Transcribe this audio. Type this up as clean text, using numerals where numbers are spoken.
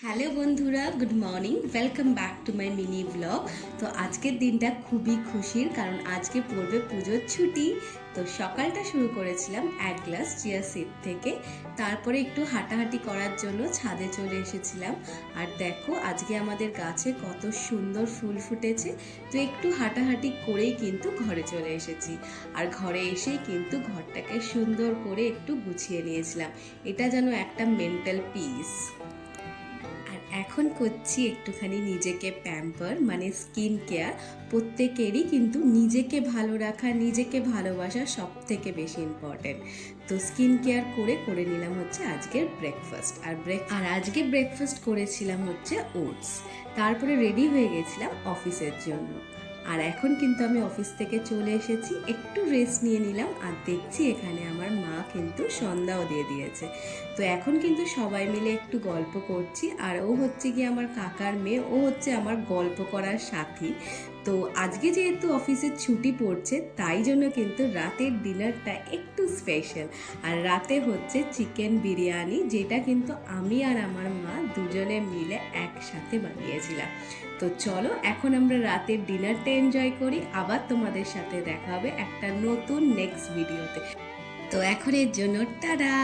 Hello বন্ধুরা, good morning, welcome back to my mini blog. তো আজকের দিনটা খুবই খুশির, কারণ আজকে পড়বে পুজোর ছুটি। তো সকালটা শুরু করেছিলাম এক গ্লাস চিয়া সিড থেকে, তারপরে একটু হাঁটাহাঁটি করার জন্য ছাদে চলে এসেছিলাম। আর দেখো আজকে আমাদের গাছে কত সুন্দর ফুল ফুটেছে। তো একটু হাঁটাহাঁটি করেই কিন্তু ঘরে চলে এসেছি। আর ঘরে এসেই কিন্তু ঘরটাকে সুন্দর করে একটু গুছিয়ে নিয়েছিলাম। এটা যেন একটা মেন্টাল পিস। এখন করছি একটুখানি নিজেকে প্যাম্পার, মানে স্কিন কেয়ার। প্রত্যেকেরই কিন্তু নিজেকে ভালো রাখা, নিজেকে ভালোবাসা সব থেকে বেশি ইম্পর্টেন্ট। তো স্কিন কেয়ার করে নিলাম হচ্ছে আজকের ব্রেকফাস্ট। আর আজকে ব্রেকফাস্ট করেছিলাম হচ্ছে ওটস। তারপরে রেডি হয়ে গেছিলাম অফিসের জন্য। আর এখন কিন্তু আমি অফিস থেকে চলে এসেছি, একটু রেস্ট নিয়ে নিলাম। আর দেখছি এখানে আমার মা কিন্তু সন্ধ্যাও দিয়ে দিয়েছে। তো এখন কিন্তু সবাই মিলে একটু গল্প করছি। আর ও হচ্ছে কি আমার কাকার মেয়ে, ও হচ্ছে আমার গল্প করার সাথী। তো আজকে যেহেতু অফিসের ছুটি পড়ছে, তাই জন্য কিন্তু রাতের ডিনারটা একটু স্পেশাল। আর রাতে হচ্ছে চিকেন বিরিয়ানি, যেটা কিন্তু আমি আর আমার মা দুজনে মিলে একসাথে বানিয়েছিলাম। তো চলো এখন আমরা রাতের ডিনারটা এনজয় করি। আবার তোমাদের সাথে দেখা হবে একটা নতুন নেক্সট ভিডিওতে। তো এখন এর জন্য টাটা।